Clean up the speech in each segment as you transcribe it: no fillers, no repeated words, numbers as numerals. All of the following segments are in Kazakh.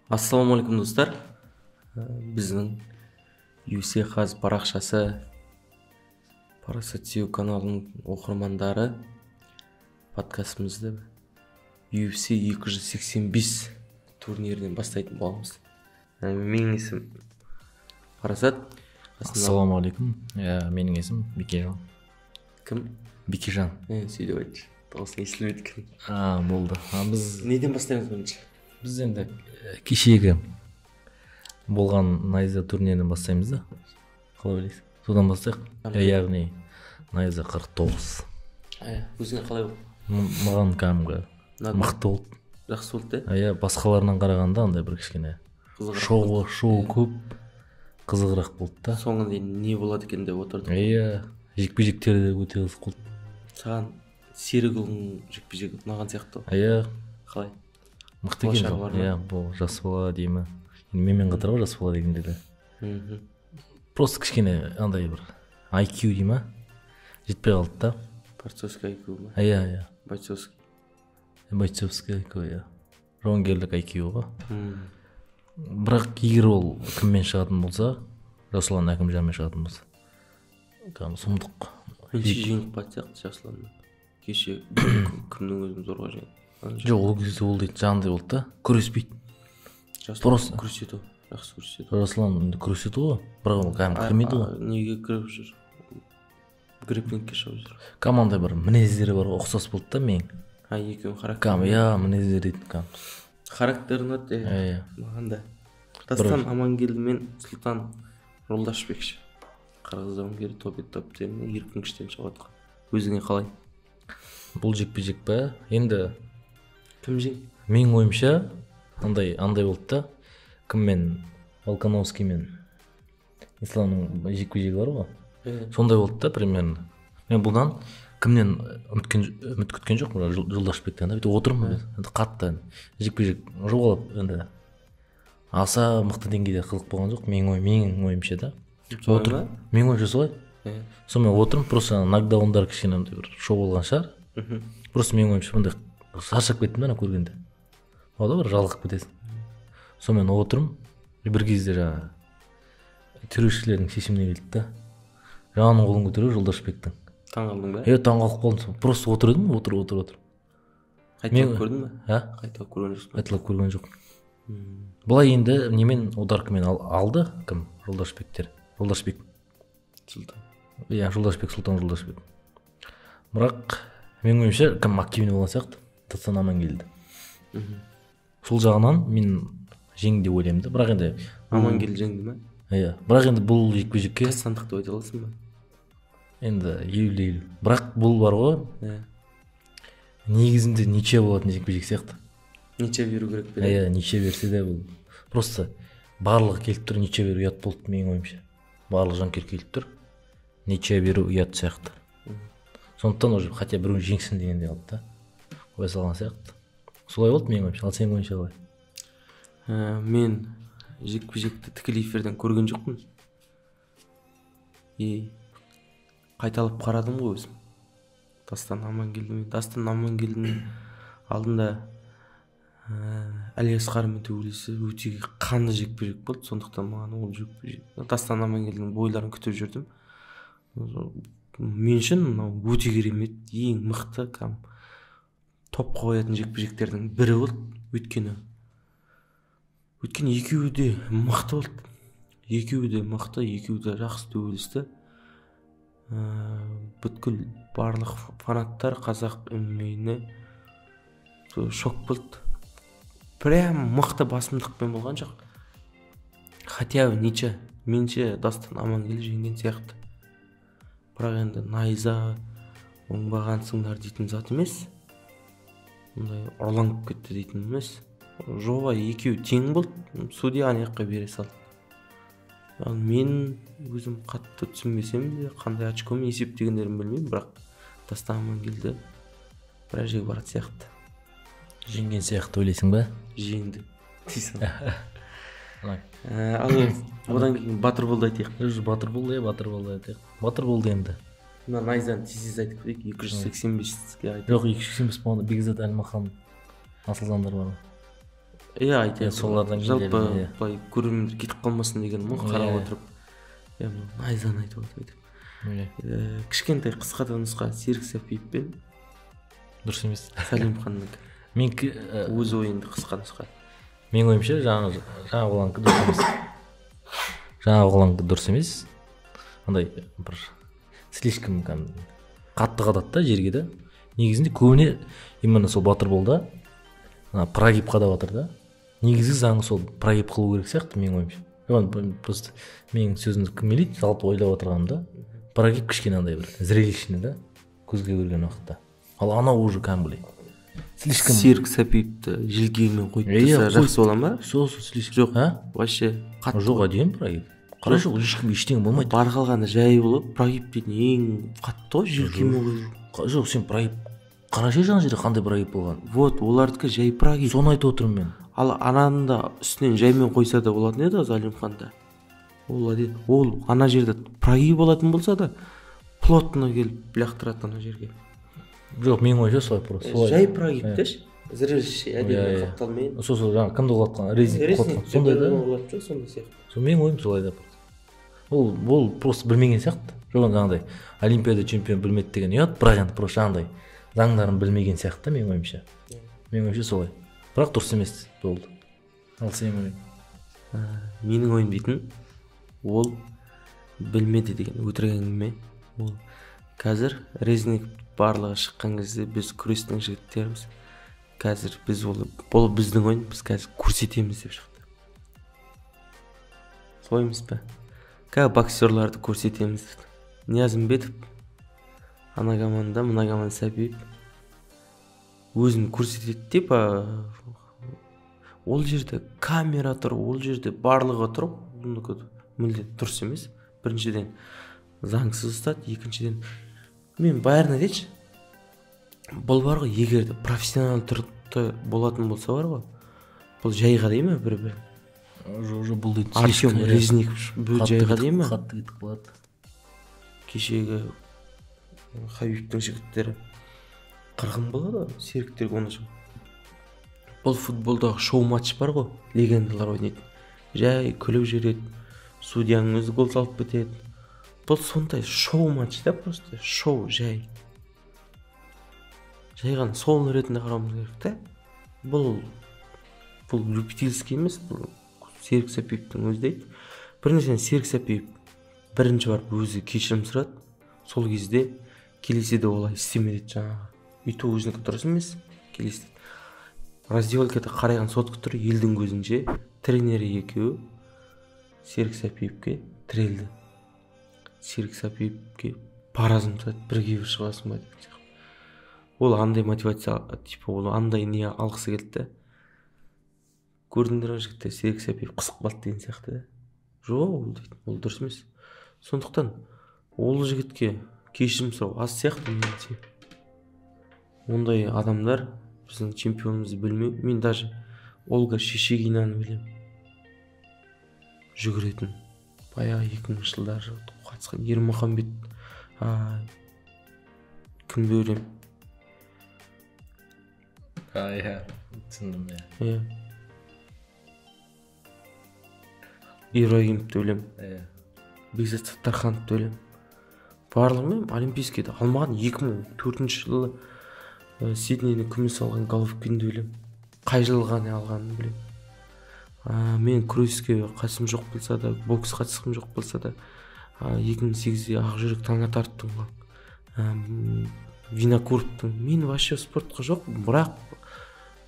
Ассалаумағалейкум достар. Біздің UFC қаз парақшасы Парасат Сеу каналының оқырмандары подкастымызды UFC 285 турнирінен бастайтын боламыз. Менің есім Парасат. Ассалаумағалейкум. Менің есім Бекежан. Кім? Бекежан. Сөйлеп айтшы. Тоғысын естілмеді кім. Болды. Біз неден бастаймыз бірінші? Біз енді кешегі болған найза турнирінен бастаймыз да. Қалай ойлайсың? Содан бастайық. Яғни найза 49. Өзіңе қалай болды? Маған кәдімгі мықты болды. Жақсы болды да? Басқаларынан қарағанда андай бір кішкене шоу көп, қызығырақ болды да. Соңына дейін не болады екен деп отырдым. Жекпе-жектері де өте қызық болды. Саған Серікұлының жекпе-жегі ұнаған сияқты ғой. Қалай? Мықты екен. Бұл жас бала деймі. Менімен қатар ғой жас бала дегенде де. Просто кішкене андай бір IQ дей ма? Жетпей қалды да. Борцовский IQ ма? Бойцовский. Бойцовский IQ, жауынгерлік IQ ғой. Бірақ егер ол кіммен шығатын болса, Жасұлан Әкімжанмен шығатын болса, кәдімгі сұмдық. Жеңіп бат сияқты Жасұланды. Кеше кімнің өзін зорға жеңді. Жоқ, ол кезде ол дейді жаңағыдай болды да, күреспейді. Жасұлан күреседі ғой, жақсы күреседі. Жасұлан күреседі ғой, бірақ ол кәдімгі кірмейді ғой. Неге кіріп жүр? Грэпплингке шығып жүр. Команда бір мінездері бар, ұқсас болды да мен. Екеуің характер. Мінездері дейді кәдімгі. Характер ұнады. Маған да. Дастан Амангелді мен Сұлтан Жолдашбекші. Қырғыз жауынгері топ-еттоптеріне еркін күштен шығып. Өзіңе қалай? Бұл жекпе-жек па? Енді кім жең? Менің ойымша андай болды да. Кіммен? Волконовскиймен Исламның жекпе-жегі бар ғой. Сондай болды да примерно. Мен бұдан кімнен үміт күткен жоқ, Жолдашбектен да. Отырмын енді қатты жекпе-жек жоғалып енді аса мықты деңгейде қызық болған жоқ. Менің ойымша да. Менің ойымша солай. Сонымен отырмын, просто нокдаундар кішкене бір шоу болған шығар. Просто менің ойымша мындай шаршап кеттім да көргенде. Ода бір жалығып кетесің. Сонымен отырмын, бір кезде жаңағы төрешілердің шешіміне келді да. Жағаның қолын көтеру Жолдашбектің. Таң қалдың ба? Таңғалып қалдым. Просто отыр едім, отыр. Қайталап көрдің ба? Қайталап көрген жоқ. Бұлай енді немен ударкамен алды кім? Жолдашбек. Сұлтан. Жолдашбек, Сұлтан Жолдашбек. Бірақ менің ойымша кім активный болған сияқты, Дастан Амангелді. Сол жағынан мен жеңді деп ойлаймын да. Бірақ енді Амангелді жеңді ме? Бірақ енді бұл жекпе-жекке қастандық деп айта аласың ба? Енді 50-50. Бірақ бұл бар ғой. Негізінде ничья болатын жекпе-жек сияқты. Ничья беру керек пе? Ничья берсе де бұл. Просто барлығы келіп тұр, ничья беру ұят болды менің ойымша. Барлық жанкер келіп тұр, ничья беру ұят сияқты. Сондықтан уже хотя біреу жеңсін дегенде қалды да. Қоя салған сияқты. Солай болды менің ойымша. Ал сенің ойыңша қалай? Мен жекпе-жекті тікелей эфирден көрген жоқпын. Қайталап қарадым ғой өзім. Дастан Амангелдінің алдында Әлиасқармен төбелесі өте қанды жекпе-жек болды. Сондықтан маған ол жекпе-жек. Дастан Амангелдінің бойларын күтіп жүрдім. Мен үшін өте керемет, ең мықты топ қоятын жекпе-жектердің бірі болды. Өйткені екеуі де мықты болды. Екеуі де жақсы төбелесті. Бүткіл барлық фанаттар қазақ ММА-ны шок болды. Прям мықты басымдықпен болған жоқ. Хотя ниче, менше Дастан Амангелді жеңген сияқты. Бірақ енді найза оңбағансыңдар дейтін зат емес. Мұндай ұрланып кетті дейтін емес. Жоға екеуі тең болды. Судья аяққа бере салды. Мен өзім қатты түсінбесем де қандай очкомен есептегендерін білмеймін, бірақ Дастан Амангелді біраз жегі барады сияқты. Жеңген сияқты ойлайсың ба? Жеңді дейсің. Ал одан кейін Батырболды айтайық. Батырболды айтайық. Батырболды енді. Найзаны тез айтып кетейік. 285-ке айтайық. Жоқ, 285 болғанда Бекзат Әлмахан Асылжандар бар. иә айтайын, солардан жалпы келген, былай көрермендер кетіп қалмасын деген ғой, қарап отырып найзаны айтып отыр. Кішкентай қысқа да нұсқа Серік Сәпиевпен дұрыс емес. Сәлимханның Мен өз ойынды қысқа нұсқа. Менің ойымша жаңағы болғанқы дұрыс емес. Жаңағы болғанқы дұрыс емес. Андай бір слишком қатты қадады да жерге да. Негізінде көбіне именно сол Батырболда прогиб қадап жатыр да. Негізгі заңы сол прогиб қылу керек сияқты менің ойымша. Просто менің сөзімді кімелейді, жалпы ойлап отырғанымда прогиб кішкене андай бір зрелищный да, көзге көрген уақытта. Ал анау уже кәдімгідей слишком. Серік Сәпиевті желкемен қойып тұрса жақсы бола ма? Жоқ, вообще қатты. жоқ, әдемі прогиб. Қарашы, ешкім ештеңе болмайды. Бар қалғанда жай болып, прогиб дейтін ең қатты ғой желкемен қойып. Жоқ, сен прогиб қарашы жаңа жерде қандай прогиб болған. Вот, олардікі жай прогиб. Соны айтып отырмын мен. Ал ананда үстінен жаймен қойса да болатын еді Сәлимханда. Ол ана жерде прогиб болатын болса да плотно келіп лақтырады ана жерге. Жоқ, менің ойымша солай просто. Жай прогиб деші. Зрелище әдемі қапталмен. Сол жаңа кімді қолатқан, резник қолатқан. Сондай да. Сондай сияқты. Менің ойым солай да. Ол просто білмеген сияқты. Жоқ, жаңағыдай Олимпиада чемпион білмеді деген ұят, бірақ енді просто жаңағыдай заңдарын білмеген сияқты менің ойымша. Менің ойымша солай. Бірақ дұрыс емес болды. Ал сенің ойың? Менің ойым дейтін, ол білмеді деген өтірік әңгіме. Ол қазір резник барлығы шыққан кезде біз күрестің жігіттеріміз. Қазір біз ол біздің ойын біз қазір көрсетеміз деп шықты. Солай емес пе? Қазір боксерларды көрсетеміз деді. Ниязымбетов, ана команда, мына команда Сәпиев өзін көрсетеді деп, ол жерде камера тұр, ол жерде барлығы тұр, мүлде дұрыс емес. Біріншіден заңсыз ұстады, екіншіден мен бәріне дейші, бұл бар ғой, егер де профессионал түрді болатын болса бар ғой, бұл жайға дей ме бір-бір? Жоқ, бұл дейді. Артем Резников бұл жайға дей ме? Қатты кетіп қалады. Кешегі Хабибтің жігіттері қырғын болады, серіктер оны жоқ. Бұл футболдағы шоу матч бар ғой, легендалар ойнайды. Жай күліп жүреді, судьяның өзі гол салып бітеді. Бұл сондай шоу матч да, просто шоу жай. Жай ғана сол ретінде қарауымыз керек та. Бұл любительский емес, бұл Серік Сәпиевтің өзі дейді. Біріншіден Серік Сәпиев бірінші барып өзі кешірім сұрады. Сол кезде келесіде олай істемеді жаңағы. Үйту өзінікі дұрыс емес. Келесіде раздевалкада қарайған сотқа тұр, елдің көзінше тренері екеуі Серік Сәпиевке тірелді. Серік Сәпиевке паразым сұрады, бірге бір шығасың ба деп. Ол андай мотивация, ол андай не алғысы келді. Көрдіңдер ме жігіттер, Серік Сәпиев қысып қалды деген сияқты. Жоқ, ол дұрыс емес. Сондықтан ол жігітке кешірім сұрау аз сияқты меніңше. Ондай адамдар біздің чемпионымызды білмеу. Мен даже Ольга Шишигинаны білемін. Жүгіретін. Баяғы 2000 жылдар қатысқан Ермұхамбет кімді білемін. Иә, түсіндім. Иә. Ибрагимовты білемін. Бекзат Саттархановты білемін. Барлығымен олимпийскийді алмаған 2004 жылы Сиднейде күміс алған Головкинді білемін. Қай жылы ғана алғанын білемін. Мен күреске қатысым жоқ болса да, бокс қатысым жоқ болса да, 2008-де Ақжүрек таңа тарттым. Винокуровтың. Мен вообще спортқа жоқ, бірақ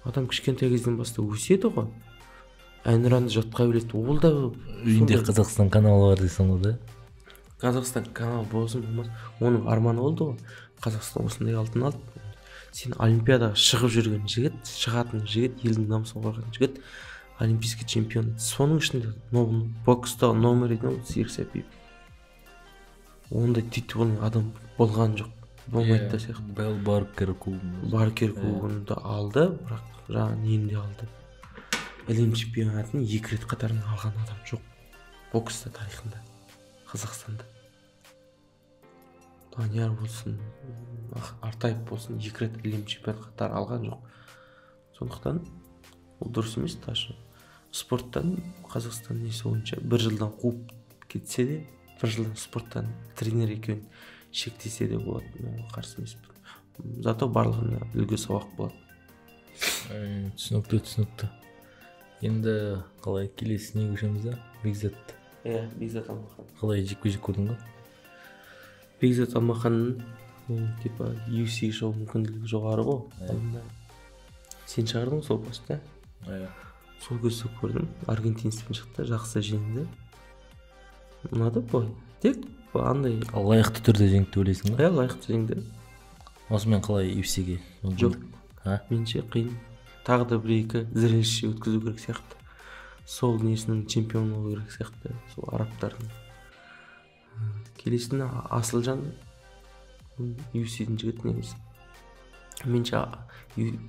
адам кішкентай кезден бастап өседі ғой. Әнұранды жатқа біледі. Ол да үйінде Қазақстан каналы бар дейсің ғой да? Қазақстан каналы болсын болмас. Оның арманы болды ғой. Қазақстан осындай алтын алды. Сен олимпиадаға шығып жүрген жігіт, шығатын жігіт, елдің намысын қорғаған жігіт, олимпийский чемпион. Соның ішінде бокстағы номер 1 Серік Сәпиев. Ондай титулный адам болған жоқ. Болмайды да сияқты. Белл Баркер кубогында алды, бірақ жаңа нені де алды. Әлем чемпионатын 2 рет қатарынан алған адам жоқ. Бокста тарихында, Қазақстанда. Данияр болсын, Артаев болсын, 2 рет әлем чемпионатын қатар алған жоқ. Сондықтан ол дұрыс емес. Ташы спорттан Қазақстан несі бойынша 1 жылдан қуып кетсе де, 1 жылдан спорттан тренер екеуін шектесе де болады. Мен қарсы емеспін. Зато барлығына үлгі сабақ болады. Түсінікті. Енді қалай келесі не көшеміз да? Бекзат. Бекзат Алмахан. Қалай жекпе-жек көрдің ба? Бекзат Алмаханның типа UFC шоу мүмкіндігі жоғары ғой. Сен шығардың сол постта? Сол кезде көрдім. Аргентинецпен шықты, жақсы жеңді. Ұнады бой. Тек андай лайықты түрде жеңді деп ойлайсың ба? Лайықты жеңді. Осымен қалай UFC-ге? Жоқ. Менше қиын. Тағы да 1-2 зрелище өткізу керек сияқты. Сол несінің чемпионы болу керек сияқты. Сол арабтардың. Келесіне Асылжан UFC-дің жігіті негізі. Менше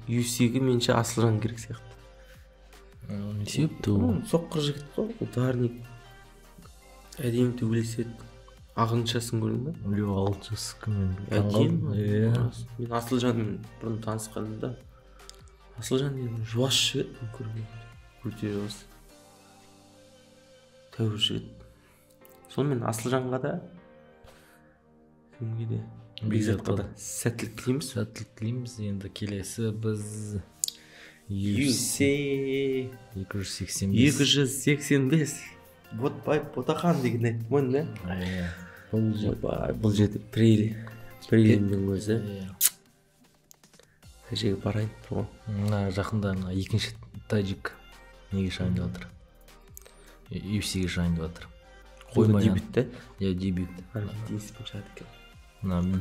UFC-ге менше Асылжан керек сияқты. Не себепті ол? Соққыр жігіт қой. Ударник. Әдемі төбелеседі. Ағылшыншасын көрдің бе? Жоқ, ағылшыншасы кіммен? Әдемі. Мен Асылжанмен бұрын танысқанымда. Асылжан деген жуас жігіт көрген. Өте жуас. Тәуір жігіт. Сонымен Асылжанға да кімге де Бекзатқа да сәттілік тілейміз. Сәттілік тілейміз. Енді келесі біз UFC 285. Ботбай Ботақан деген айтты мойын, бұл жерде прелимнің өзі. Тәжеге барайын тұр ғой. Жақында екінші таджик неге шайын деп жатыр? UFC-ге шайын деп жатыр. Қоймай дебют та? Дебют. Аргентинецпен шығады екен.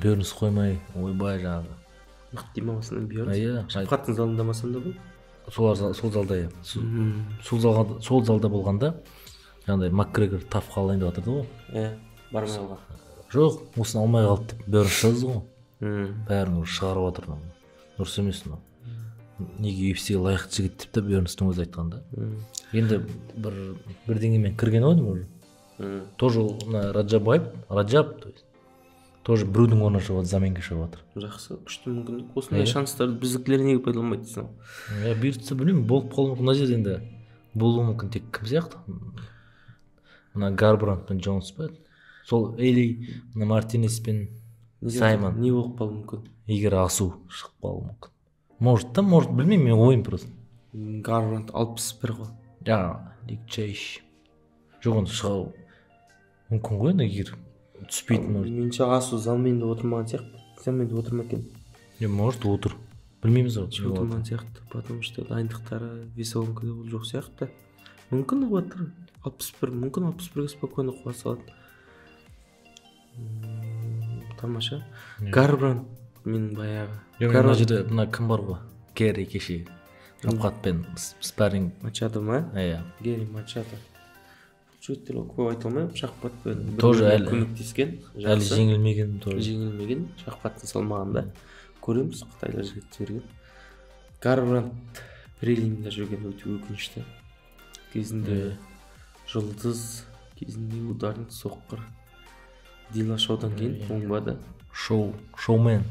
Бернс қоймай, ойбай жаңағы. Мықты демаласынан Бернс. Шапқаттың залында ма сонда бұл? Сол залда, сол залда болғанда жаңағыдай Макгрегор тапқа алайын деп жатырды ғой. Бармай алға. Жоқ, осыны алмай қалды деп Бернс жазды ғой. Бәрін шығарып жатыр. Дұрыс емес мынау. Неге UFC-ге лайықты жігіт деп те Бернстің өзі айтқанда. Енді бір деңгеймен кірген ғой деймін уже. Тоже Раджаб, то есть тоже біреудің орнына шығып жатыр, заменге шығып жатыр. Жақсы, күшті мүмкіндік. Осындай шанстарды біздікілер неге пайдаланбайды дейсің? Бұйыртса білмеймін, болып қалуы мүмкін. Мына жерде енді болуы мүмкін тек кім сияқты? Мына Гарбранд пен Джонс па? Сол Эли, Мартинес пен Саймон. Не болып қалуы мүмкін? Егер асу шығып қалуы мүмкін. Может, білмеймін, мен ойым просто. Гарбранд 61 ғой. Лик Чейш. Жоқ, оны шығау мүмкін ғой, егер түспейтін может. Менше асу залменде отырмаған сияқты. Залменде отырма екен. Может, отыр. Білмейміз ғой. Отырмаған сияқты, потому что дайындықтары весовонкада ол жоқ сияқты. Мүмкін отыр. 61, мүмкін 61-ге спокойно қуа салады. Тамаша. Гарбранд мен баяғы. Мына жерде мына кім бар ғой? Герри кеше Рапқатпен спарринг. Мачадо ма? Герри Мачадо. Жүйттер көп айта алмаймын. Шахпатпен тоже көмектескен. Әлі жеңілмеген. Жеңілмеген. Шахпаттың салмағында көреміз. Қытайлар жігіт жіберген. Гарбранд прелимда жүрген өте өкінішті. Кезінде жұлдыз, кезінде ударник, соққыр. Дилашоудан кейін оңбады. Шоумен.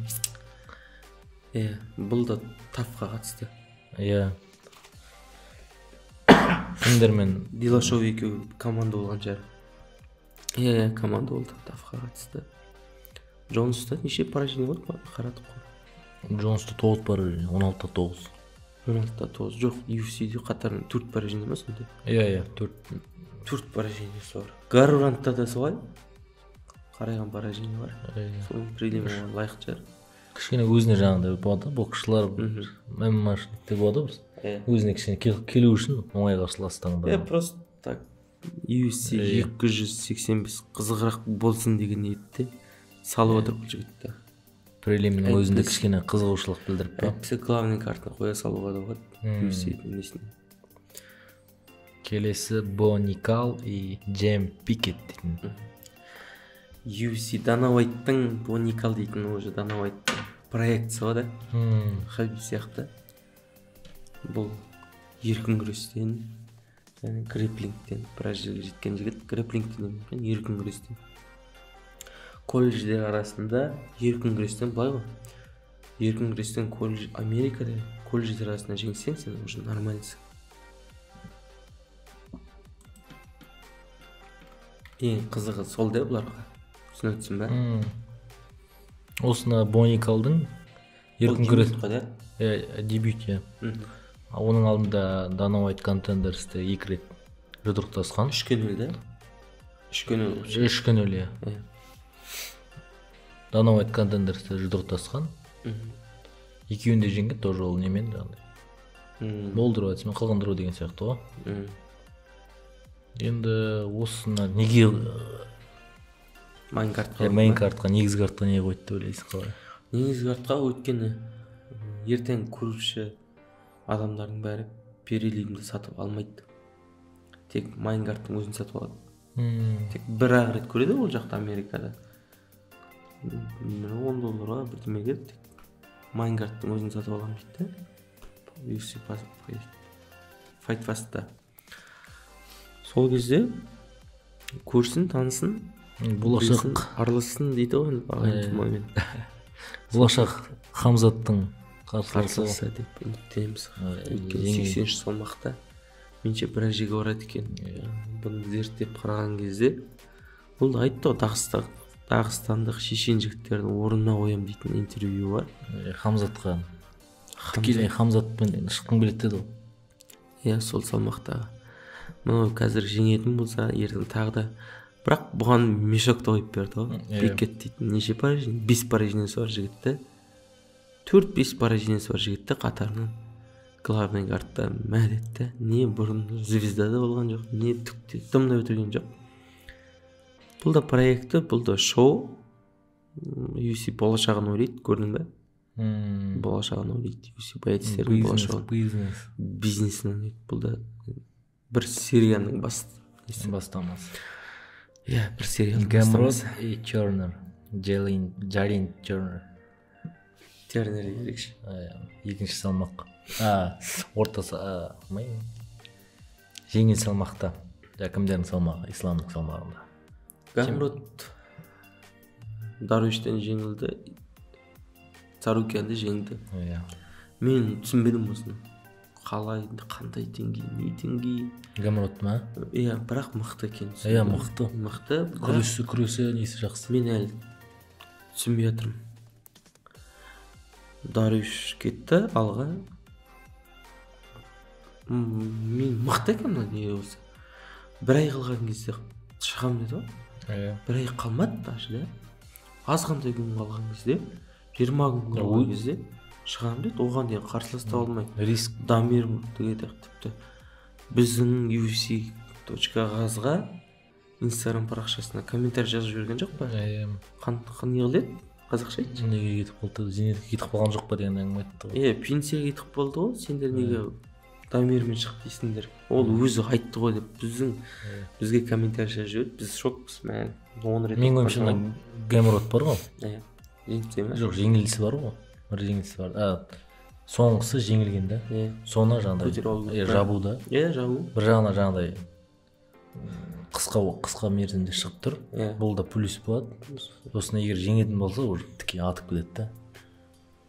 Бұл да тафқа қатысты. Кімдермен Дилашоу екеуі команда болған жар. Команда болды, тафқа қатысты. Джонста неше поражение болды ма? Қарадық қой. Джонста 9 поражение, 16-9. 16-9. Жоқ, UFC-де қатарында 4 поражение ма сонда? 4 поражение бар. Гарбрандта да солай. Қарайған поражение бар. Сол прелимға лайық жар. Кішкене өзіне жаңағыдай болады, боксшылар ММАшникте болады біз. Өзіне кішкене келу үшін оңай қарсылас таңдау. Просто так UFC 285 қызығырақ болсын деген ниетте салып отыр бұл жігітті. Прелимнің өзінде кішкене қызығушылық білдіріп па. Әйтпесе главный картына қоя салуға да болады. UFC-дің несіне. Келесі Бо Никал и Джем Пикет дейтін. UFC Дана Уайттың Бо Никал дейтін уже Дана Уайттың проекция ғой да. Хабиб сияқты. Бұл еркін күрестен, грэпплингтен біраз жерге жеткен жігіт. Грэпплингтен емес, еркін күрестен. Колледждер арасында еркін күрестен былай ғой. Еркін күрестен Америкада колледждер арасында жеңсең, сен уже нормальсың. ең қызығы сол да бұларға. Түсініп отырсың ба? Осына Боникалдың еркін күрес дебют, иә. Оның алдында Dana White Contenders-те 2 рет жұдырықтасқан. 3-0 да? 3-0. 3-0, иә. Dana White Contenders-те жұдырықтасқан. Екеуінде жеңген тоже ол немен жаңағыдай. Болдыру айтсымен қылғындыру деген сияқты ғой. Енді осына неге майн картқа негізгі картқа не қойды деп ойлайсың қалай? Негізгі картқа өйткені ертең көруші адамдардың бәрі перелимді сатып алмайды. Тек майн карттың өзін сатып алады. Тек бір-ақ рет көреді ол жақта Америкада. $10 бірдемеге тек майн карттың өзін сатып аламын дейді. UFC Fight Fast'та. Сол кезде көрсін, танысын, болашақ аралассын дейді ғой ағайын-тумамен. Болашақ Хамзаттың қарсыласы деп үміттенеміз. 80 салмақта менше біраз жерге барады екен. Бұны зерттеп қараған кезде бұл айтты ғой, Дағыстандық шешен жігіттердің орнына қоямын дейтін интервью бар. Хамзатқа тікелей Хамзатпен шыққың келеді деді ғой. Иә, сол салмақтағы. Мынау қазір жеңетін болса, ертең тағы да. Бірақ бұған мешокты қойып берді ғой. Пикет дейтін. Неше пара жеңді? 5 пара жеңесі бар жігітті. 4-5 пара жеңесі бар жігітті қатарынан главный картта мәдетті. Не бұрын звездада болған жоқ, не түкте дымда өтірген жоқ. Бұл да проекті, бұл да шоу. UFC болашағын ойлайды, көрдің бе? Болашағын ойлайды. UFC боятистердің болашағын. Бизнесін ойлайды. Бұл да бір серияның бастамасы. Иә, бір серияның бастамасы. Гамрот и Тернер. Джалин Тернер. Тернер ерекше. Екінші салмақ. Ортасы жеңіл салмақта. Кімдердің салмағы? Исламның салмағында. Гамрот Даруиштен жеңілді, Царукянды жеңді. Мен түсінбедім осыны. Қалай, қандай деңгей, не деңгей? Гамрот ма? Иә, бірақ мықты екен. Иә, мықты. Күресі несі жақсы. Мен әлі түсінбей жатырмын. Даруиш кетті алға. Мен мықты екен не осы. Бір ай қалған кезде шығам деді ғой. Бір ай қалмады даже, да? Азғандай күн қалған кезде, 20 күн қалған кезде шығам деді. Оған дейін қарсыластап алмайды. Риск. Дамир дегенде тіпті біздің UFC.gazға Instagram парақшасына комментарий жазып жіберген жоқ па? Не қылды еді? Қазақша айтшы. Неге кетіп қалды? Зейнетке кетіп қалған жоқ па деген әңгіме айтты ғой. Пенсияға кетіп қалды ғой. Сендер неге Дамирмен шық дейсіңдер. Ол өзі айтты ғой деп бізге комментарий жазып жіберді. Біз шокпыз. Мен ойымша Гамрот бар ғой. Жеңілсе ме? Жоқ, жеңілісі бар ғой. Бір жеңілісі бар. Соңғысы жеңілген да. Соны жаңағыдай жабуда. Жабу. Бір жағына жаңағыдай қысқа мерзімде шығып тұр. Бұл да плюс болады. Осыны егер жеңетін болса, уже тіке атып кетеді да.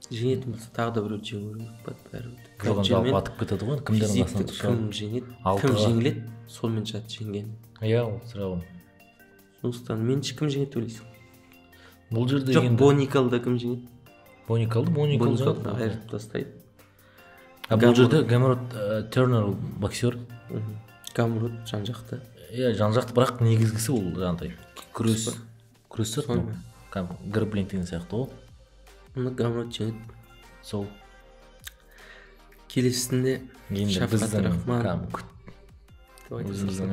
Жеңетін болса, тағы да біреу жеңу бәрі. Жоған жалпы атып кетеді ғой. Кімдердің басынан тұрса. Кім жеңеді? Кім жеңіледі? Солмен жат жеңген. Иә, ол сұрағым. Сондықтан менше кім жеңеді ойлайсың? Бұл жерде жоқ, Боникалда кім жеңеді? Боникалды айырып тастайды. Бұл жерде Гамрот Тернер боксер. Гамрот жан-жақты. Иә, жан-жақты, бірақ негізгісі ол жаңағыдай күрес сұрды. Грэпплинг деген сияқты ғой. Оны Гамрот жеңеді. Сол. Келесінде Шафқат Рахман өзіміздің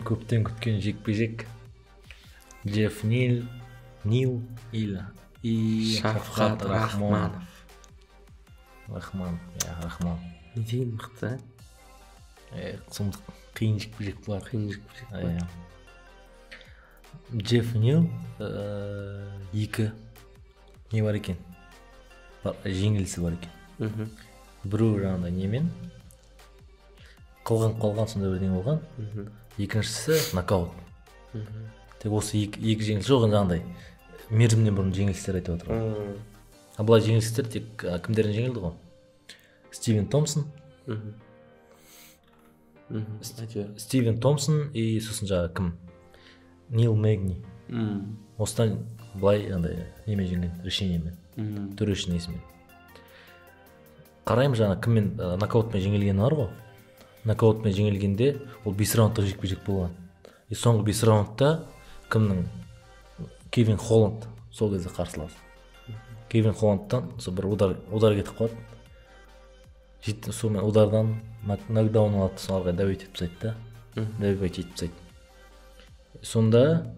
көптен күткен жекпе-жек. Джефф Нил и Шафқат Рахман. Рахман. Не деген мықты, сұмдық қиын жекпе-жек бар. Джефф Нил 2 не бар екен? Жеңілісі бар екен. Біреу жаңағыдай немен қалған сондай бірдеңе болған. Екіншісі нокаут. Тек осы екі жеңіліс жоқ, жаңағыдай мерзімнен бұрын жеңілістер айтып отыр. Бұлай жеңілістер тек кімдерден жеңілді ғой? Стивен Томпсон, Стивен Томпсон и сосын жаңағы кім, Нил Мэгни. Осыдан былай андай неме жеңген, решениемен, төрешінің несімен. Қараймын жаңа кіммен нокаутпен жеңілгені бар ғой. Нокаутпен жеңілгенде ол 5 раундтық жекпе-жек болған. И соңғы 5 раундта кімнің, Кевин Холланд сол кезде қарсылас. Кевин Холландтан сол бір удар кетіп қалады. Жетті, сонымен удардан нокдаун алады, соң алға дәует етіп тастайды да. Дәует етіп тастайды. Сонда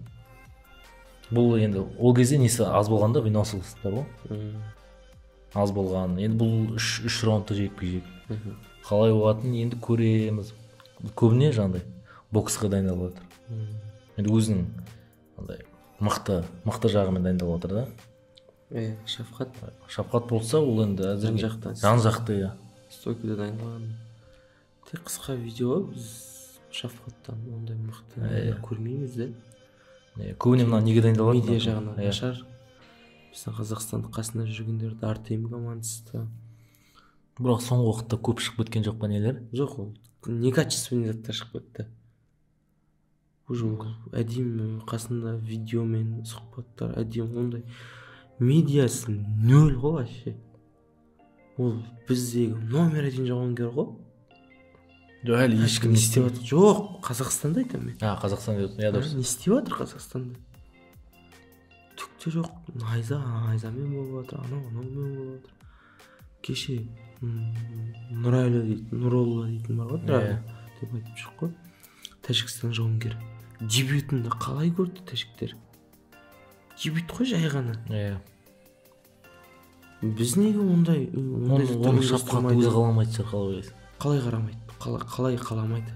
бұл енді ол кезде несі аз болғанда выносылыстар ғой. Аз болған. Енді бұл 3 раундта жекпе-жек. Қалай болатынын енді көреміз. Көбіне жаңағыдай боксқа дайындалып отыр. Енді өзінің андай мықты жағымен дайындалып отыр да. Шафқат болса ол енді әзірге жан-жақты иә. Стойкада дайындалған. Тек қысқа видео біз Шафқаттан ондай мықты көрмейміз де. Көбіне мына неге дайындалады? Медиа жағынан нашар. Біздің Қазақстандық қасында жүргендерді Артем командасы. Бірақ соңғы уақытта көп шығып кеткен жоқ па нелер? Жоқ, ол некачественный заттар шығып кетті. Уже әдемі қасында видеомен сұхбаттар, әдемі ондай медиасы нөл ғой вообще. Ол біздегі номер 1 жауынгер ғой. Жоқ, әлі ешкім не істеп жатыр? Жоқ, Қазақстанда айтамын мен. Қазақстанда иә дұрыс. Не істеп жатыр Қазақстанда? Түкте жоқ. Найзамен болып жатыр, анаумен болып жатыр. Кеше Нұрайлы дейтін, Нұролла дейтін бар ғой, деп айтып жүр ғой. Тәжікстан жауынгері. Дебютында қалай көрді тәжіктер? Дебют қой жай ғана. Біз неге ондай Шафқат өзі қаламайды шығар, қалай ойлайсың? Қалай қарамайды? Қалай қаламайды?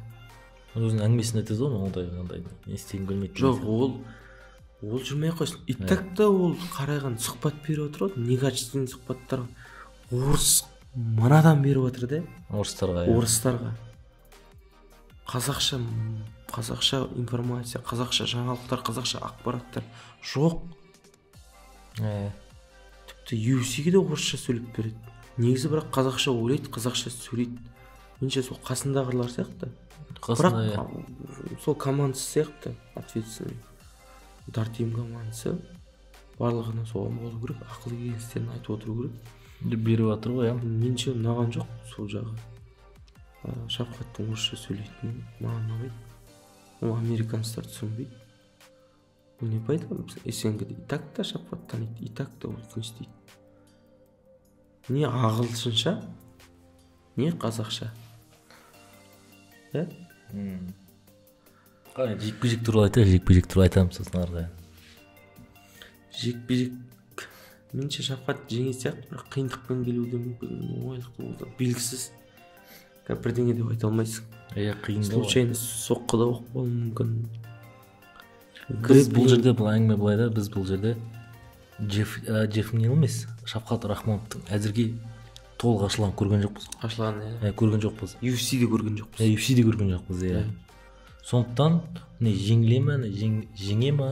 Өзінің әңгімесін айтады ғой, ондай не істегін білмейді. Жоқ, ол жүрмей қойсын. И так-та ол қарайған сұхбат беріп отыр ғой, негативный сұхбаттарға. Орыс мынадан беріп отыр да? Орыстарға. Қазақша информация, қазақша жаңалықтар, қазақша ақпараттар жоқ. Тіпті UFC-ге де орысша сөйлеп береді. Негізі бірақ қазақша ойлайды, қазақша сөйлейді. Менше сол қасындағылар сияқты. Бірақ сол командасы сияқты, ответственный. Дартим командасы барлығына соған болу керек, ақылы кеңестерін айтып отыру керек. Беріп жатыр ғой, менше ұнаған жоқ сол жағы. Шафқаттың орысша сөйлейтіні маған ұнамайды. Ол американецтер түсінбейді. Ол не пайда? СНГ-де и так-та Шафқат таниды, и так-та ол не істейді. Не ағылшынша, не қазақша. Жекпе-жек туралы айтамын сосын арғы. Жекпе-жек менше Шафқат жеңе сияқты, бірақ қиындықпен келуде мүмкін, оңайлықты болды. Белгісіз. Бірдеңе деп айта алмайсың. Қиындау. Случайно соққыда оқып қалуы мүмкін. Біз бұл жерде бұл әңгіме былай да, біз бұл жерде Джефф Нил емес, Шафқат Рахмоновтың әзірге толық ашылғанын көрген жоқпыз. Көрген жоқпыз. UFC-де көрген жоқпыз. UFC-де көрген жоқпыз, сондықтан жеңіле ме, жеңе ме,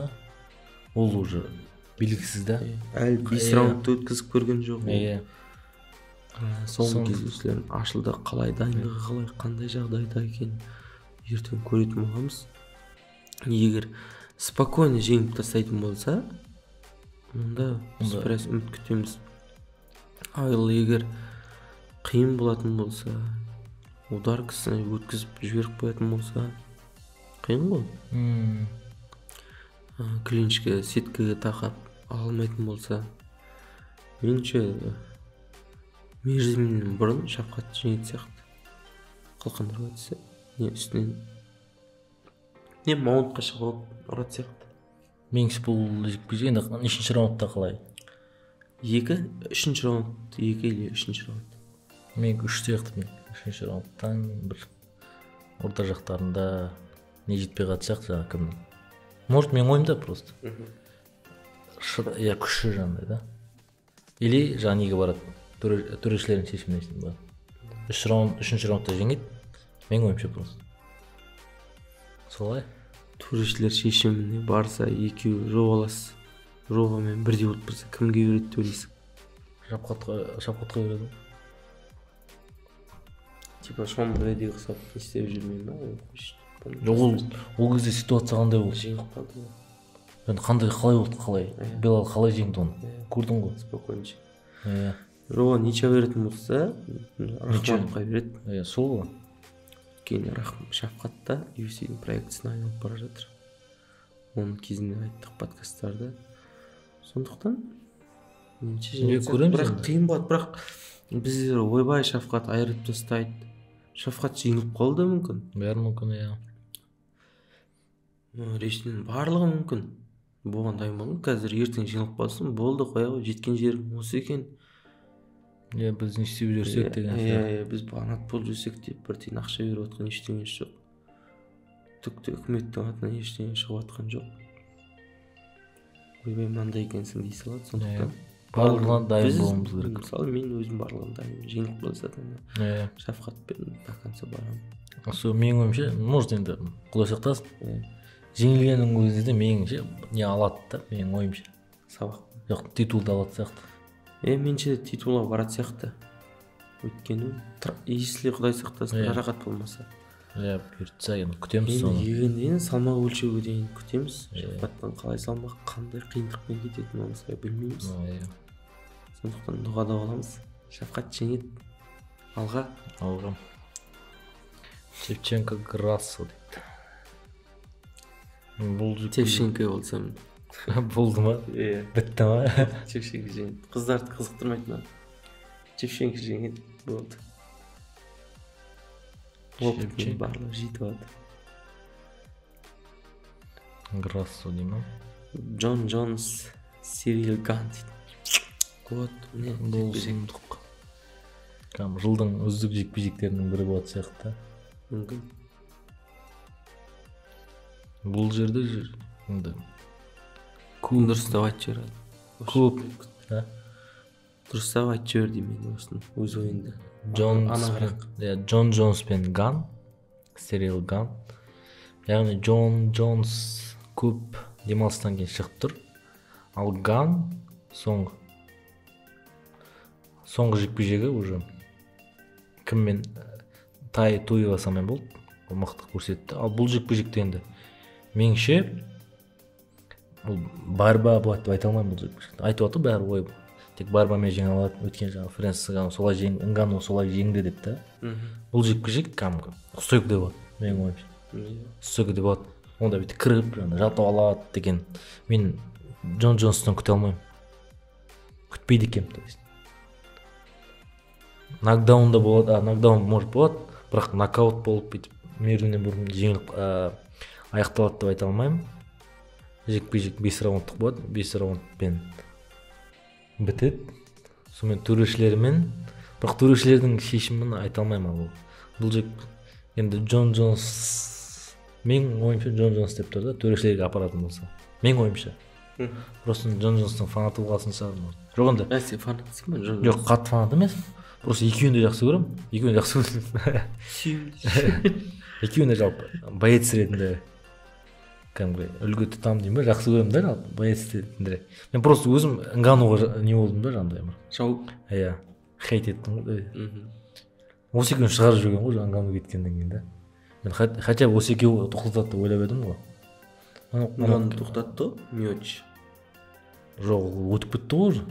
ол уже белгісіз да. Әлі 5 раундты өткізіп көрген жоқ. Соңғы кездесулер ашылды, қалай дайындығы, қалай қандай жағдайда екен ертең көретін боламыз. Егер спокойно жеңіп тастайтын болса, онда біраз үміт күтеміз. Ал егер қиын болатын болса, удар кісіні өткізіп жіберіп қоятын болса, қиын ғой. Клинчке, сеткіге тақап алмайтын болса, менше мерзімінен бұрын Шафқат жеңеді сияқты. Қалқандырға түссе, не үстінен не маунтқа шығып ұрады сияқты. Меніңше бұл жекпе-жек енді нешінші раундта қалай? 3-ші раунд, 2 или 3-ші раунд. Мен 3 сияқты, мен 3-ші раундтан бір орта жақтарында не жетпей қалды сияқты жаңағы кімнің. Может, мен ойымда просто. Күші жаңағыдай да. Или жаңа неге барады? Төрешілердің шешіміне бар. 3-ші раундта жеңеді. Мен ойымша просто. Солай. Төрешілер шешіміне барса, екеуі жобамен бірдей болып тұрса, кімге береді деп ойлайсың? Шафқатқа береді. типа шоны реди қылсап не істеп жүрмейді ма ол кезде ситуация қандай болды? жеңіп қалды ғой. енді қалай болды, қалай Белал қалай жеңді оны көрдің ғой? Спокойненько. Иә. Оған ничего беретін болса Рахмановқа береді. Иә, сол ғой. Кейін Шафқат та UFC-дің проектісіне айналып бара жатыр. Оны кезінде айттық подкасттарда. Сондықтан көреміз. Бірақ қиын болады. Бірақ біздер ойбай Шафқат айырып тастайды. Шафқат жеңіліп қалды мүмкін. Бәрі мүмкін, иә. Рештің барлығы мүмкін. Болған дайын болған. Қазір ертең жеңіліп қалсын, болды, қоя ғой, жеткен жерім осы екен. Иә, біз не істеп жүрсек деген. Иә, біз банат болып жүрсек деп бір тиын ақша беріп отқан ештеңесі жоқ. Түкті үкіметтің атынан ештеңе шығып жатқан жоқ. Ойбай мынандай екенсің дей салады. Сондықтан барлығына дайын болуымыз керек. Мысалы мен өзім барлығына дайынмын. Жеңіліп қалса да Шафқатпен до конца барамын. Сол менің ойымша, может енді Құдай сақтасын. Жеңілгеннің өзі де меніңше не алады да, менің ойымша. Сабақ. Жоқ, титулды алады сияқты. Менше титулға барады сияқты. Өйткені если Құдай сақтасын жарақат болмаса. Иә, бұйыртса енді күтеміз соны. Егінен салмақ өлшеуге дейін күтеміз. Шафқаттан қалай салмақ, қандай қиындықпен кететінін оны білмейміз. Сондықтан дұғада боламыз. Шафқат жеңеді. Алға. Шевченко Грассо дейді. Шевченко болсам болды ма? Бітті ма? Шевченко жеңеді. Қыздарды қызықтырмайды ма? Шевченко жеңеді. Болды. Опытмен барлығы жетіп алады. Грассо дей ма? Джон Джонс, Сирил Ган дейді. Вот, болсындық. Жылдың үздік жекпе-жектерінің бірі болады сияқты. Мүмкін. Бұл жерде енді дұрыстап айтып жібереді. Көп. Дұрыстап айтып жібер деймін осыны өз ойында. Джон Джонс пен Ган, Сирил Ган. Яғни Джон Джонс көп демалыстан кейін шығып тұр. Ал Ган соңғы жекпе-жегі уже кіммен Тай Туивасамен болды. Ол мықты көрсетті. Ал бұл жекпе-жекте енді меніңше бұл барба болады деп айта алмаймын бұл жекпе-жекті. Айтып отыр бәрі ой. Тек барбамен жеңе алады. Өткен жаңа Фрэнсис Нгану солай жеңді деп та. Бұл жекпе-жек кәдімгі ұстойық деп болады. Менің ойымша. Ұстойық деп болады. Онда бүйтіп кіріп, жатып алады деген. Мен Джон Джонстан күте алмаймын. Күтпейді екенмін, то есть. Нокдаун да болады, нокдаун может болады, бірақ нокаут болып бүйтіп меруінен бұрын жеңіліп аяқталады деп айта алмаймын. Жекпе-жек 5 раундтық болады, 5 раундпен бітеді. Сонымен төрешілермен, бірақ төрешілердің шешімін айта алмаймын. Бұл жек енді Джон Джонс, менің ойымша Джон Джонс деп тұр да, төрешілерге апаратын болса. Менің ойымша. Просто Джон Джонстың фанаты болғасын шығар. Жоқ енді. Сен фанатсың ба Джон Джонс? Жоқ, қатты фанат емес. Просто екеуін де жақсы көремін. Екеуін де жақсы көремін. Сүйемін. Екеуін де жалпы боец ретінде кәдімгі үлгі тұтамын деймін ба, жақсы көремін да жалпы боец ретінде. Мен просто өзім Нгануға не болдым да жандай бір. Жауып. Иә, хейт еттім ғой. Осы екеуін шығарып жүрген ғой Нгану кеткеннен кейін да. Мен хотя бы осы екеуі тоқтатады деп ойлап едім ғой. Нгану тоқтатты ғой, меч. Жоқ, өтіп кетті ғой уже.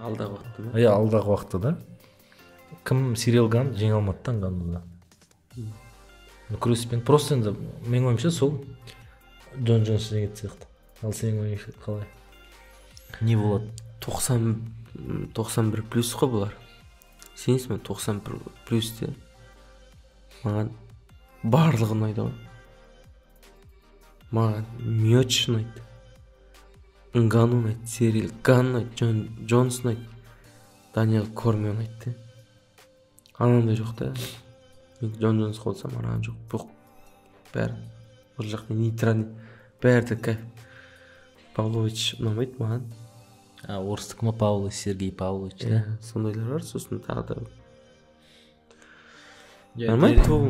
Алдағы уақытта ма? Иә, алдағы уақытта да. Кім Сирил Ган жеңе алмады да Нгануды. Күреспен просто енді менің ойымша сол Джон Джонс жеңеді сияқты. Ал сенің ойыңша қалай? Не болады? 91 плюс қой бұлар. Сенесің бе 91 плюсте? Маған барлығы ұнайды ғой. Маған меч ұнайды. Нгану ұнайды, Сирил Ган ұнайды, Джон Джонс ұнайды, Даниэл Кормиер ұнайды. Анандай жоқ та. Мен Джон Джонс қолсам анаған жоқ. Бұл бәрі бір жақта нейтральный. Бәрі де кайф. Павлович ұнамайды маған. Орыстық ма Павлович, Сергей Павлович, да? Сондайлар бар, сосын тағы да.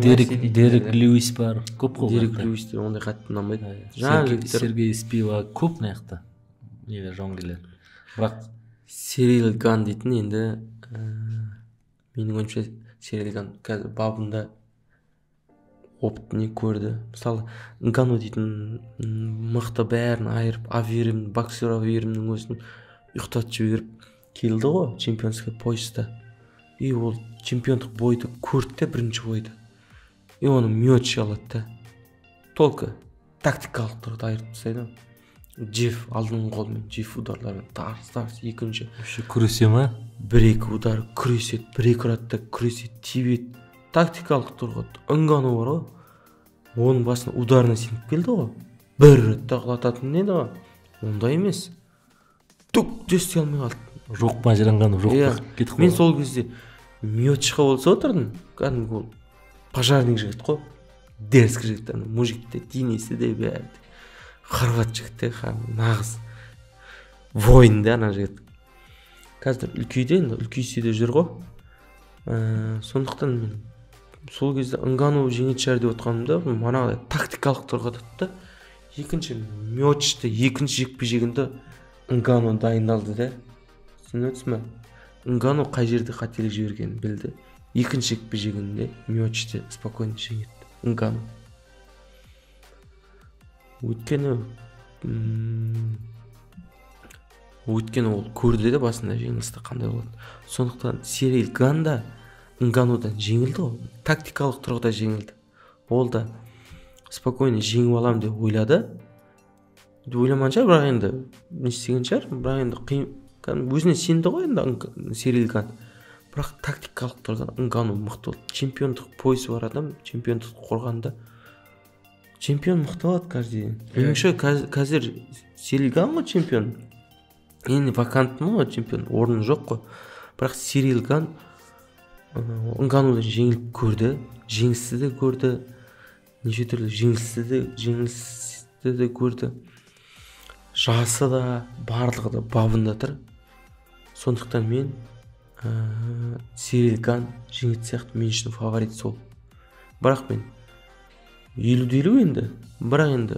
Дерек Льюис бар. Көп қой. Дерек Льюис те ондай қатты ұнамайды. Сергей Спива көп маяқта. Неге жауынгерлер. Бірақ Сирил Ган дейтін енді менің ойымша Сирил Ган қазір бабында опытын көрді. Мысалы Нгану дейтін мықты бәрін айырып Аверин, боксер Авериннің өзін ұйықтатып жіберіп келді ғой чемпионский пояста. И ол чемпиондық бойды көрді де бірінші бойда. И оны миочи алады да. Только тактикалық тұрғыда айырып тастайды. Джефф алдыңғы қолмен Джефф ударлармен тарс екінші күресе ма? Бір-екі удар күреседі, бір-екі ұрады күреседі, тебеді. Тактикалық тұрғыда Нгану бар ғой. Оның басына ударына сеніп келді ғой. Бір ретте құлататын не да? Ондай емес. Түк десте алмай қалды. Жоқ па жиранғаны жоқ па кетіп мен сол кезде миочиға болса отырдым. Кәдімгі ол пожарник жігіт қой. Дерзкий жігіт, мужик те, денесі де бәрі. Хорват жігіт те, нағыз воин да ана жігіт. Қазір үлкейде, үлкейсе де жүр ғой. Сондықтан мен сол кезде Нгану жеңет шығар деп отқанымда манағыдай тактикалық тұрғыда да екінші миочты екінші жекпе-жегінде Нгану дайындалды да. Сен өтсің ба? Нгану қай жерде қателік жібергенін білді. Екінші жекпе-жегінде миочты спокойно жеңеді Нгану. Өйткені ол көрді де басында жеңілісті қандай болады. Сондықтан Сирил Ган да Нганудан жеңілді ғой. Тактикалық тұрғыда жеңілді. Ол да спокойно жеңіп алам деп ойлады. Ойламаған шығар, бірақ енді не істеген шығар, бірақ енді өзіне сенді ғой енді Сирил Ган. Бірақ тактикалық тұрғыда Нгану мықты болды. Чемпиондық поясы бар адам, чемпиондық қорғанда чемпион мықты болады каждый. Меніңше қазір Сирил Ган ғой чемпион. Енді вакантный ғой чемпион, орны жоқ қой. Бірақ Сирил Ган Нганудан жеңіліп көрді, жеңісті де көрді, неше түрлі жеңілісті де көрді. Жасы да, барлығы да бабында тұр. Сондықтан мен Сирил Ган жеңіт сияқты мен үшін фаворит сол. Бірақ мен 50-50 енді, бірақ енді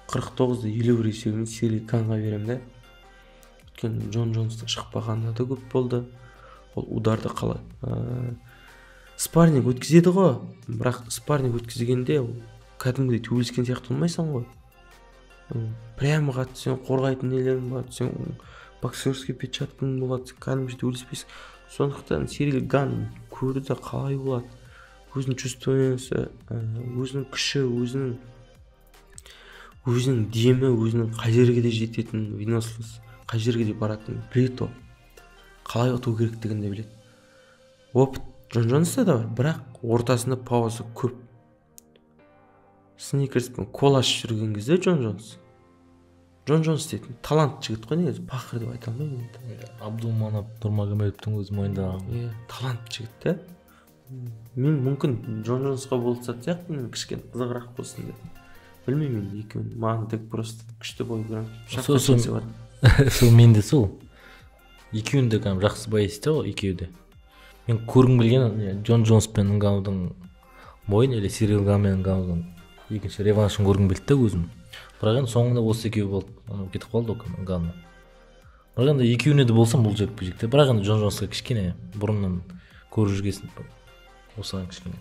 49-ды 51 есебімен Сирил Ганға берем да. Өйткені Джон Джонстың шықпағаны да көп болды. Ол ударды қалай спарринг өткізеді ғой, бірақ спарринг өткізгенде кәдімгідей төбелескен сияқты болмайсың ғой. Прямо қатты сен қорғайтын нелерің бар, сен боксерский печаткаң болады, кәдімгі төбелеспейсің. Сондықтан Сирил Ган көрді қалай болады, өзінің чувствоясы, өзінің күші, өзінің демі, өзінің қай жерге де жететін выносливость, қай жерге де баратынын біледі ол. Қалай ұту керектігін де біледі. Опыт Джон Джонста да бар, бірақ ортасында пауза көп. Сникерспен кола ашып жүрген кезде Джон Джонс дейтін талант жігіт қой, негізі пақыр деп айта алмаймын. Абдулманап Нурмагомедовтың өзі мойындаған. Талант жігіт те. Мен мүмкін Джон Джонсқа болса сияқты кішкене қызығырақ болсын деп. Білмеймін енді екеуін. Маған тек просто күшті бой көрініп. Сол менде сол. Екеуін де жақсы байысты ғой, екеуі де. Мен көргім келген Джон Джонс пен Нганудың бойын, или Сирил Ган мен Нганудың екінші реваншын көргім келді де өзім. Бірақ енді соңында осы екеуі болды, кетіп қалды ғой Нгану. Бірақ енді екеуіне де болсам бұл жекпе-жекте. Бірақ енді Джон Джонсқа кішкене бұрыннан көріп жүргесін осыған кішкене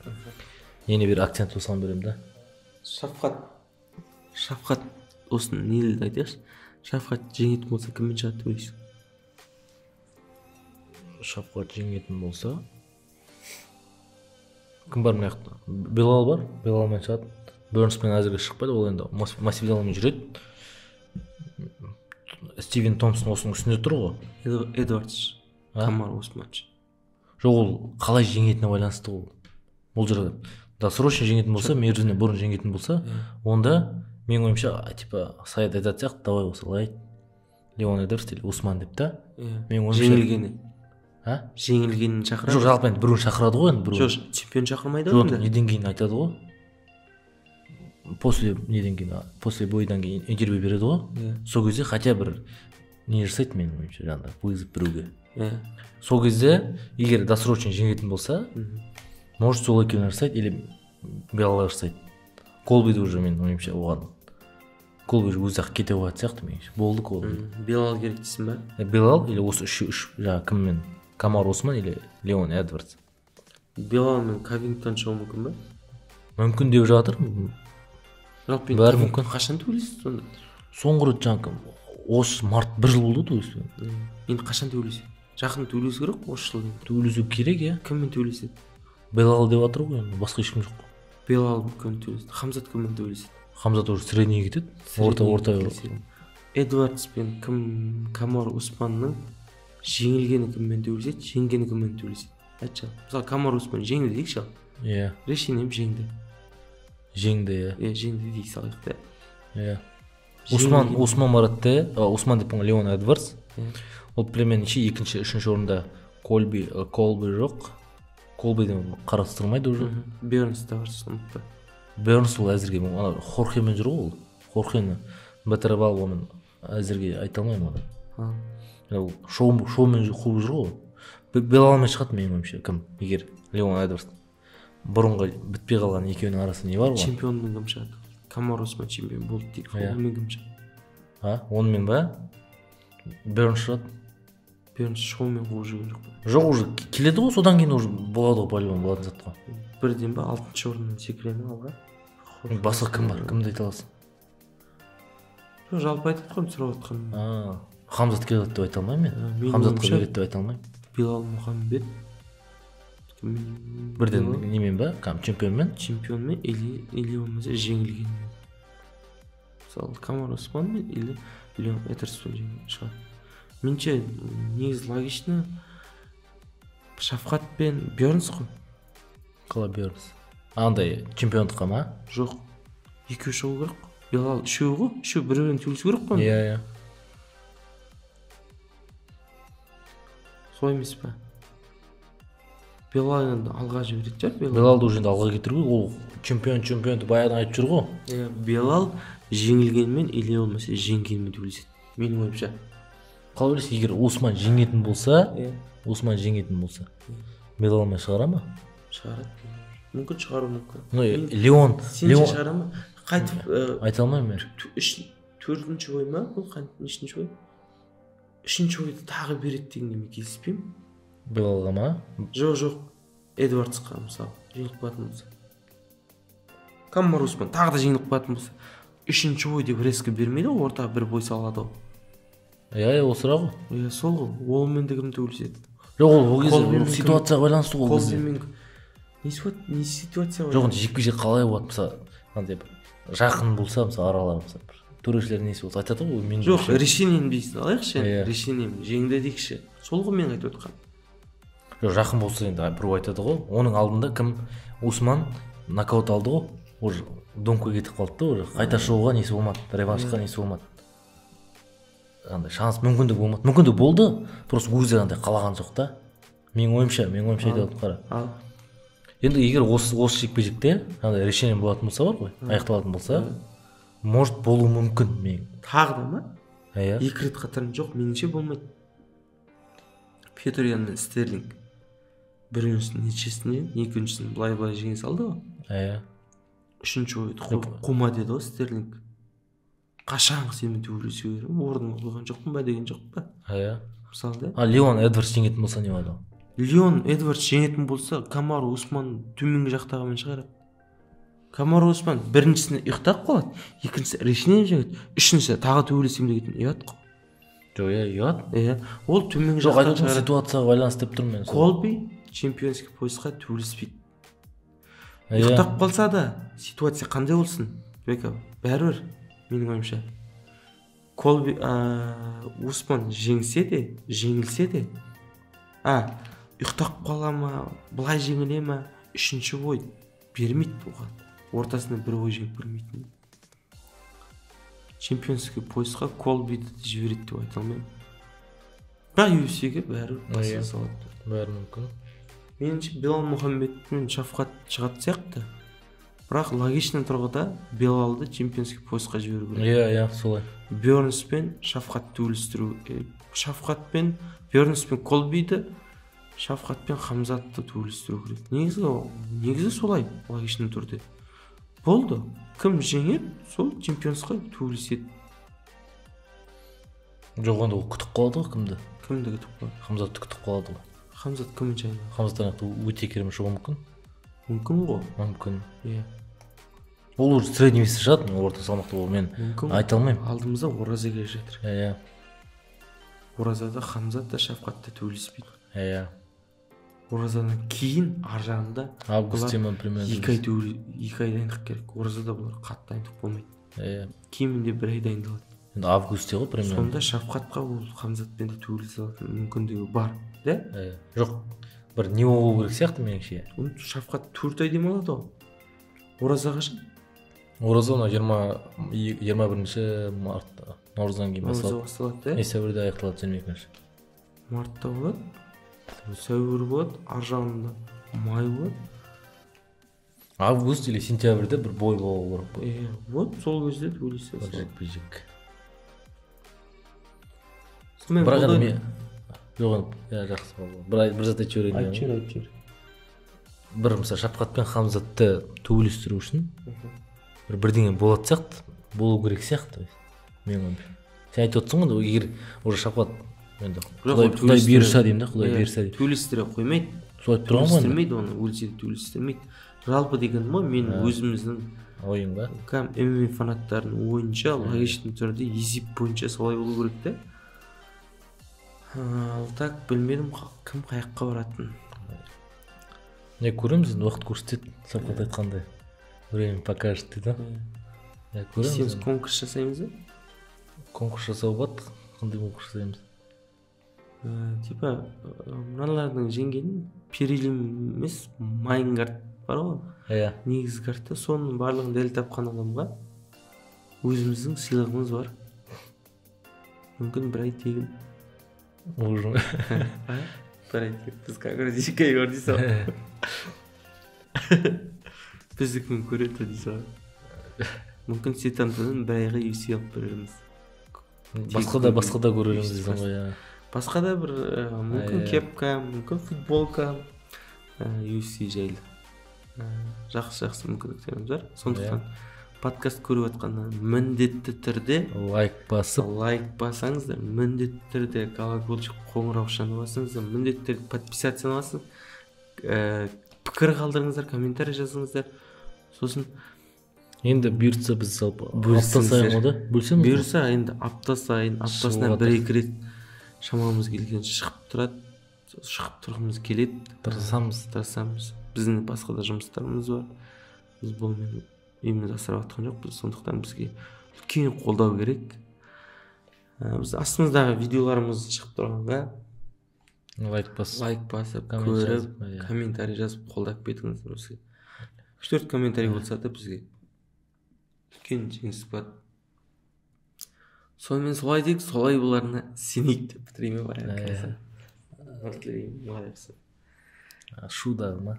ене бір акцент осыған берем да. Шафқат осыны нелді айтайықшы. Шафқат жеңетін болса кіммен шығады деп ойлайсың? Шафқат жеңетін болса кім бар мына жақта? Белал бар, Белалмен шығады. Бёрнспен әзірге шықпайды, ол енді Масвидалмен жүреді. Стивен Томпсон осының үстінде тұр ғой. Эдвардс, Камар Османч. Жоқ, ол қалай жеңетіне байланысты ол. Бұл жерде досрочно жеңетін болса, мерзімінен бұрын жеңетін болса, онда менің ойымша типа Саид айтатын сияқты, давай осылай Леон Эдвардс или Усман деп та. Жеңілгені. Жеңілгенін шақырады. Жоқ, жалпы енді біреуін шақырады ғой енді. Жоқ, чемпион шақырмайды ғой. Жоқ, неден кейін айтады ғой. После бойдан кейін интервью береді ғой. Сол кезде хотя бір не жасайды менің ойымша, жаңағыдай вызов біреуге. Сол кезде егер досрочно жеңетін болса, может сол екеуін жасайды или Белалға жасайды. Колбиді уже менің ойымша оған. Колби өзі-ақ кете қояды сияқты меніңше. Болды Колби. Белал керек дейсің ба? Белал или осы үш жаңағы кіммен? Камар Осман или Леон Эдвардс. Белал мен Ковингтон шығуы мүмкін ба? Мүмкін деп жатыр. Жалпы Бәрі мүмкін. Қашан төбелесті сонда? Соңғы рет жаңағы осы март 1 жыл болды төбелескен. Енді қашан төбелеседі? Жақын төбелесу керек қой, осы жылы. Төбелесу керек, иә. Кіммен төбелеседі? Белал деп жатыр ғой, енді басқа ешкім жоқ. Белал кіммен төбелеседі? Хамзат кіммен төбелеседі? Хамзат уже средний кетеді. Орта. Эдвардс пен Камар Усманның жеңілгені кіммен төбелеседі, жеңгені кіммен төбелеседі? Айтшы. Мысалы Камар Усман жеңді дейікші ал. Иә. Решением жеңді. Жеңді, иә. Жеңді дейік салайық та. Иә. Усман Маратте, Усман деп Леон Эдвардс. Ол племеннше екінші, үшінші орында Колби жоқ. Колбиден қарастырмайды уже. Бернс та бар сондықтан. Бернс ол әзірге Хорхемен жүр ғой ол. Хорхені бітіріп алып онымен әзірге айта алмаймын оны. Шоумен қуып жүр ғой. Белалмен шығады менің ойымша, кім? Егер Леон Эдвардс. Бұрынғы бітпей қалған екеуінің арасында не бар ғой? Чемпионмен кім шығады? Камар Усман чемпион болды дейік. Онымен кім шығады? Онымен ба? Бернс шығады. Бернс шоумен қуып жүрген жоқ па? Жоқ, уже келеді ғой, содан кейін уже болады ғой, полигон болатын зат қой. Бірден ба 6-шы орыннан секіре ме алға? Басқа кім бар? Кімді айта аласың? Жалпы айтады ғой, сұрап отқаным. Хамзат келеді деп айта алмаймын мен. Хамзатқа береді деп айта алмаймын. Белал Мұхаммед. Бірден немен ба? Чемпионмен? Чемпионмен или болмаса жеңілгенмен. Мысалы Камар Усманмен или Леон Эдвардспен шығады. Менше негізі логично Шафқат пен Бернс қой. Қалай Бернс? Андай чемпиондыққа ма? Жоқ. Екеу шығу керек қой. Белал үшеу ғой. Үшеу бір-бірін төбелесу керек қой. Иә. Солай емес па? Белал енді алға жібереді шығар. Белалды уже енді алға кетіру, ол чемпионды баяғыдан айтып жүр ғой. Белал жеңілгенмен или болмаса жеңгенмен төбелеседі. Менің ойымша. Қалай ойлайсың, егер Усман жеңетін болса, Белалмен шығара ма? Шығарады. Мүмкін шығару мүмкін. Леон шығара ма? Қайтып айта алмаймын мен. 4-ші ой ма? Бұл нешінші ой? 3-ші ойды тағы береді дегенге мен келіспеймін. Белалға ма? Жоқ. Эдвардсқа мысалы жеңіліп қалатын болса. Камар Усман тағы да жеңіліп қалатын болса, 3-ші ой деп резко бермейді ғой, ортаға бір бой салады ғой. Иә, ол сұрақ ғой. Сол ғой. Олмен де кім төбелеседі? Жоқ, ол кезде ситуацияға байланысты ғой. Не ситуация? Жоқ, жекпе-жек қалай болады? Мысалы, андай жақын болса, мысалы аралары мысалы төрешілер несі болса айтады ғой. Жоқ, решениені дейсің. Алайықшы, решением жеңді дейікші. Сол ғой мен айтып отқаным. Жоқ, жақын болса енді біреу айтады ғой. Оның алдында кім? Усман нокаут алды ғой. Уже домқа кетіп қалды да, уже қайта шығуға несі болмады, реваншқа несі болмады. Андай шанс, мүмкіндік болмады. Мүмкіндік болды, просто өзі андай қалаған жоқ та. Менің ойымша айтып қара. Енді егер осы жекпе-жекте андай решение болатын болса бар ғой, аяқталатын болса, может болуы мүмкін мен. Тағы да ма? Иә. 2 рет қатарынан жоқ, меніңше болмайды. Петриян мен Стерлинг біріншісін нешесіне, екіншісін былай жеңе салды ғой. Иә. 3-ші ойды қума деді ғой Стерлинг. Қашанғы сенімен төбелесу керек? Орнына қойған жоқпын ба деген жоқ па? Иә. Мысалы да. Леон Эдвардс жеңетін болса не болады? Леон Эдвардс жеңетін болса, Камар Усман төменгі жақтағымен шығарады. Камар Усман біріншісіне ұйықтап қалады, екіншісі решение жеңеді, үшіншісі тағы төбелесем деген ұят қой. Жоқ, ұят. Иә. Ол төменгі жақтағы шығарады. Жоқ, ситуацияға байланысты деп тұрмын мен. Колби чемпионский поясқа төбелеспейді. Ұйықтап қалса да ситуация қандай болсын? Бәрібір менің ойымша. Колби Усман жеңілсе де, ұйықтап қала ма, былай жеңіле ма, 3-ші ой бермейді оған. Ортасына бір ой жеңіп бермейтін. Чемпионский поясқа Колбиді жібереді деп айта алмаймын. Бірақ UFC-ге бәрі баса салады. Бәрі мүмкін. Меніңше Белал Мұхаммед мен Шафқат шығады сияқты. Бірақ логично тұрғыда Белалды чемпионский поясқа жіберу керек. Иә, солай. Бернс пен Шафқат төбелестіру. Шафқат пен Бернс пен Колбиді, Шафқат пен Хамзатты төбелестіру керек. Негізі солай логично түрде. Болды. Кім жеңеді, сол чемпионсқа төбелеседі. Жоқ, онда ол күтіп қалады ғой кімді? Кімді күтіп қалады? Хамзатты күтіп қалады ғой. Хамзат кімнің жайында? Хамзат Анақты өте керемет шығуы мүмкін. Мүмкін ғой. Мүмкін. Иә. Ол уже средний вес шығады, орта салмақты ол, мен айта алмаймын. Алдымызда Ораза келе жатыр. Иә. Оразада Хамзат та Шафқат та төбелеспейді. Иә. Оразадан кейін ар жағында Августема примерно 2 ай дайындық керек. Оразада бұлар қатты дайындық болмайды. Иә. Кемінде 1 ай дайындалады. Енді августте ғой примерно. Сонда Шафқатқа ол Хамзатпен де төбелесе алатын мүмкіндігі бар, да? Жоқ, бір не болу керек сияқты меніңше. Шафқат 4 ай демалады ғой. Ораза қашан? Ораза 21 мартта, наурыздан кейін басталады, да? Сәуірде аяқталады 22-ші. Мартта болады, сәуір болады, ар жағында май болады. Август или сентябрьде бір бой болу керек. Вот сол кезде төбелесе алады. Жекпе-жек. Бірақ енді жоқ, жақсы болды. Бір зат айтып жіберейін. Айтып жүр. Бір мысалы Шафқат пен Хамзатты төбелестіру үшін бірдеңе болады сияқты, болу керек сияқты. Мен ойымша. Сен айтып отырсың ғой, егер уже Шафқат енді Құдай бұйырса деймін да, Құдай бұйырса деймін. Төбелестіре қоймайды. Сол айтып тұрған ғой. Төбелестірмейді оны, өлсе де төбелестірмейді. Жалпы деген ғой, мен өзіміздің ойым ба? ММА фанаттарының ойынша логичный түрде есеп бойынша солай болу керек та. Ал так білмедім кім қаяққа баратын. Не көреміз, енді уақыт көрсетеді. Шафқат айтқандай. Время покажет дейді. Көреміз. Конкурс жасаймыз ба? Конкурс жасау болады. Қандай конкурс жасаймыз? Типа мыналардың жеңгенін перелим емес, майнгард бар ғой. Иә. Негізгі картта соның барлығын дәл тапқан адамға өзіміздің сыйлығымыз бар. Мүмкін бір ай тегін. Уже. Бір ай тегін. Біз кәгірдешекай бар дейсі. Біздікін көреді дейсі. Мүмкін сетантадан бір айға UFC алып береріміз. Басқа да көреріміз дейсің ғой. Басқа да бір мүмкін кепка, мүмкін футболка, UFC жайлы. Жақсы мүмкіндіктеріміз бар. Сондықтан подкаст көріп жатқаннан міндетті түрде лайк басаңыздар, міндетті түрде колокольчик қоңыраушаны басыңыздар, міндетті түрде подписацияны басыңыздар, пікір қалдырыңыздар, комментарий жазыңыздар. Сосын енді бұйыртса біз апта сайын ғой да? Бұйырса енді апта сайын, аптасына 1-2 рет шамамыз келген шығып тұрады, шығып тұрғымыз келеді. Тырысамыз. Біздің басқа да жұмыстарымыз бар. Біз бұлмен үйіміз асырап атқан жоқ. Сондықтан бізге үлкен қолдау керек. Біз астымыздағы видеоларымыз шығып тұрғанға лайк басып, көріп, комментарий жазып қолдап кетіңіздер. 3-4 комментарий болса да бізге үлкен жеңіс болады. Сонымен солай дейік, солай боларына сенейік деп бітірейме бар еді. Шудағы ма?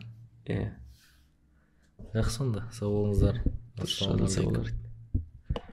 Жақсы сонда, сау болыңыздар. Ассалаумағалейкум.